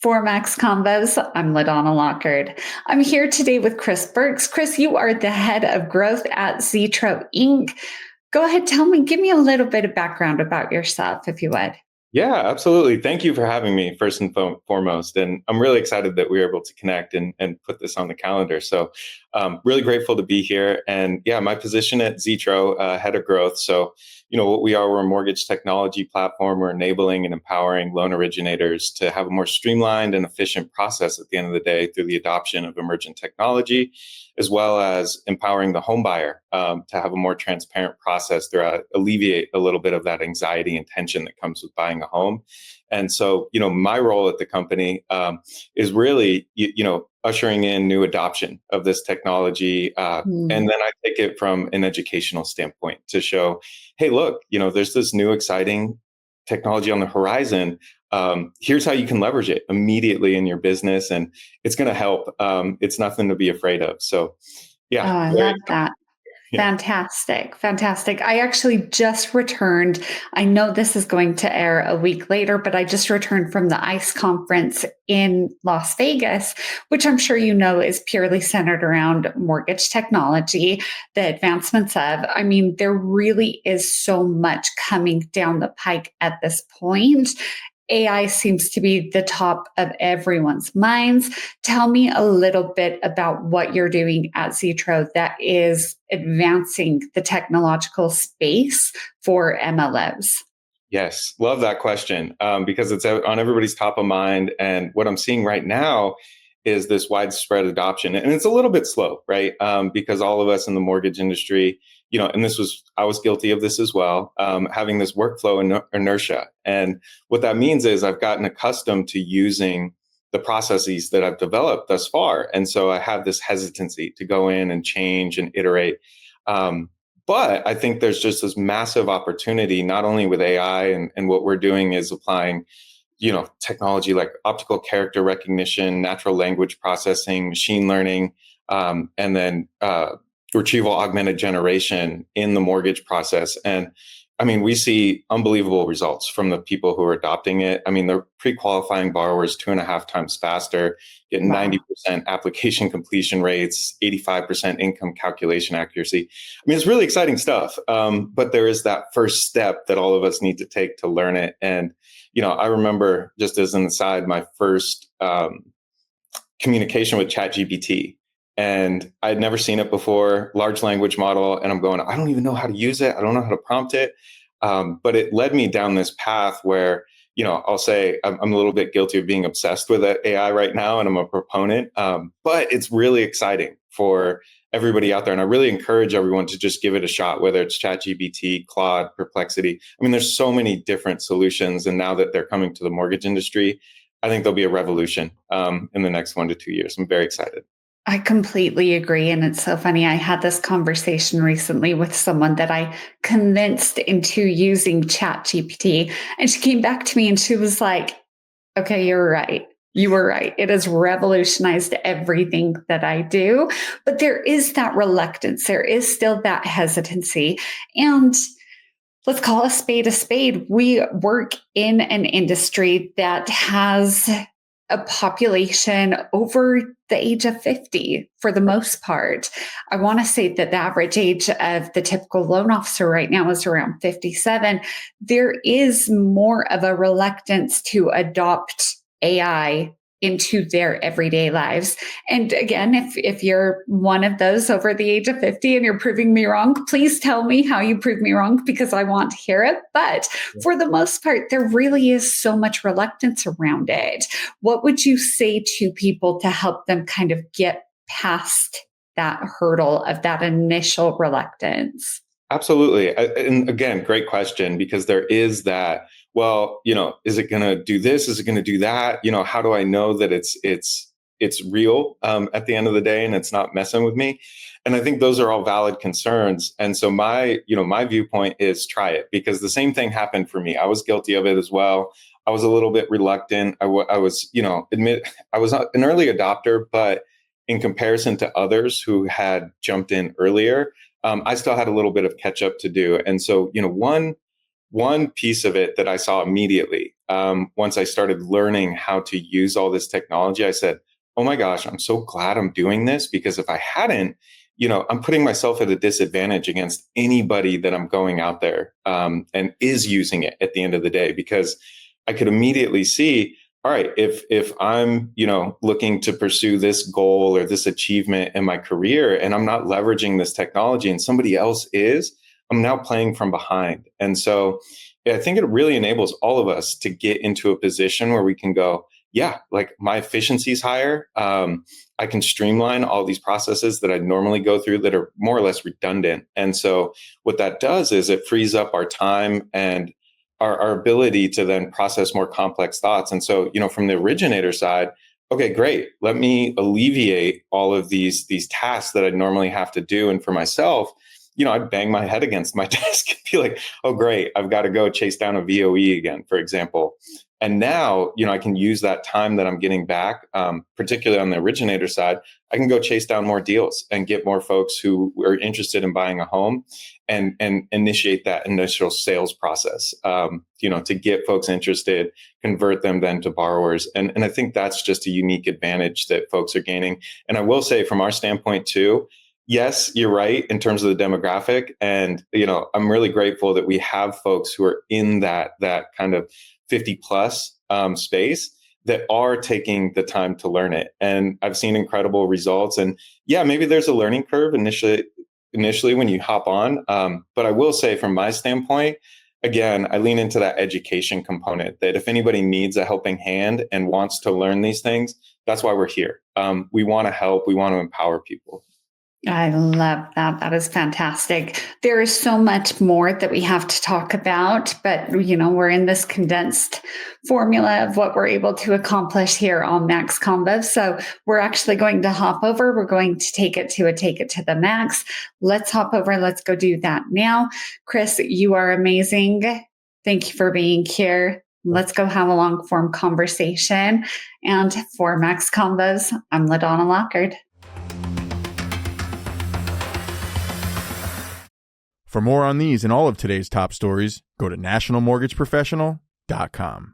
For Max Combos, I'm LaDonna Lockard. I'm here today with Chris Burks. Chris, you are the head of growth at Zietro Inc. Go ahead, give me a little bit of background about yourself, if you would. Yeah, absolutely. Thank you for having me, first and foremost. And I'm really excited that we were able to connect and put this on the calendar. So, really grateful to be here. And yeah, my position at Zietro, head of growth. So, what we are, we're a mortgage technology platform. We're enabling and empowering loan originators to have a more streamlined and efficient process at the end of the day through the adoption of emergent technology, as well as empowering the home buyer to have a more transparent process to alleviate a little bit of that anxiety and tension that comes with buying a home. And so, my role at the company is really, ushering in new adoption of this technology. And then I take it from an educational standpoint to show, hey, look, there's this new exciting technology on the horizon. Here's how you can leverage it immediately in your business, and it's going to help. It's nothing to be afraid of. So, Oh, yeah, I love that. yeah. Fantastic. Fantastic. I actually just returned. I know this is going to air a week later, but I just returned from the ICE conference in Las Vegas, which I'm sure you know is purely centered around mortgage technology, the advancements of. I mean, there really is so much coming down the pike at this point. AI seems to be the top of everyone's minds. Tell me a little bit about what you're doing at Zietro that is advancing the technological space for MLOs. Yes, love that question because it's on everybody's top of mind. And what I'm seeing right now is this widespread adoption, and it's a little bit slow, right? Because all of us in the mortgage industry, and I was guilty of this as well, having this workflow inertia. And what that means is I've gotten accustomed to using the processes that I've developed thus far, and so I have this hesitancy to go in and change and iterate. But I think there's just this massive opportunity, not only with AI and what we're doing is applying, technology like optical character recognition, natural language processing, machine learning, and then retrieval augmented generation in the mortgage process. And I mean, we see unbelievable results from the people who are adopting it. I mean, they're pre-qualifying borrowers 2.5 times faster, getting Wow. 90% application completion rates, 85% income calculation accuracy. I mean, it's really exciting stuff. But there is that first step that all of us need to take to learn it. And, I remember, just as an aside, my first communication with ChatGPT. And I'd never seen it before, large language model. And I'm going, I don't even know how to use it. I don't know how to prompt it. But it led me down this path where, I'll say I'm a little bit guilty of being obsessed with AI right now, and I'm a proponent. But it's really exciting for everybody out there. And I really encourage everyone to just give it a shot, whether it's ChatGPT, Claude, Perplexity. I mean, there's so many different solutions. And now that they're coming to the mortgage industry, I think there'll be a revolution in the next 1 to 2 years. I'm very excited. I completely agree. And it's so funny. I had this conversation recently with someone that I convinced into using ChatGPT. And she came back to me and she was like, okay, you're right. You were right. It has revolutionized everything that I do. But there is that reluctance. There is still that hesitancy. And let's call a spade a spade. We work in an industry that has a population over the age of 50 for the most part. I want to say that the average age of the typical loan officer right now is around 57. There is more of a reluctance to adopt AI into their everyday lives. And again, if you're one of those over the age of 50 and you're proving me wrong, please tell me how you prove me wrong because I want to hear it. But for the most part, there really is so much reluctance around it. What would you say to people to help them kind of get past that hurdle of that initial reluctance? Absolutely. And again, great question, because there is that, well, is it going to do this? Is it going to do that? How do I know that it's real at the end of the day and it's not messing with me? And I think those are all valid concerns. And so my viewpoint is try it, because the same thing happened for me. I was guilty of it as well. I was a little bit reluctant. I was, I was an early adopter, but in comparison to others who had jumped in earlier, I still had a little bit of catch up to do. And so, one one piece of it that I saw immediately, once I started learning how to use all this technology, I said, oh my gosh, I'm so glad I'm doing this, because if I hadn't, I'm putting myself at a disadvantage against anybody that I'm going out there and is using it at the end of the day, because I could immediately see, all right, if I'm, looking to pursue this goal or this achievement in my career, and I'm not leveraging this technology and somebody else is, I'm now playing from behind. And so I think it really enables all of us to get into a position where we can go, yeah, like my efficiency is higher. I can streamline all these processes that I normally go through that are more or less redundant. And so what that does is it frees up our time and our ability to then process more complex thoughts. And so, from the originator side, okay, great. Let me alleviate all of these tasks that I normally have to do. And for myself, I'd bang my head against my desk and be like, oh, great, I've got to go chase down a VOE again, for example. And now, I can use that time that I'm getting back, particularly on the originator side. I can go chase down more deals and get more folks who are interested in buying a home and initiate that initial sales process, to get folks interested, convert them then to borrowers. And I think that's just a unique advantage that folks are gaining. And I will say from our standpoint too, yes, you're right in terms of the demographic. And, I'm really grateful that we have folks who are in that kind of 50 plus space that are taking the time to learn it. And I've seen incredible results. And yeah, maybe there's a learning curve initially when you hop on. But I will say from my standpoint, again, I lean into that education component, that if anybody needs a helping hand and wants to learn these things, that's why we're here. We want to help. We want to empower people. I love that. That is fantastic. There is so much more that we have to talk about, but we're in this condensed formula of what we're able to accomplish here on Max Combo. So we're actually going to hop over. We're going to take it to the max. Let's hop over. Let's go do that now. Chris, you are amazing. Thank you for being here. Let's go have a long form conversation. And for Max Combos, I'm LaDonna Lockard. For more on these and all of today's top stories, go to nationalmortgageprofessional.com.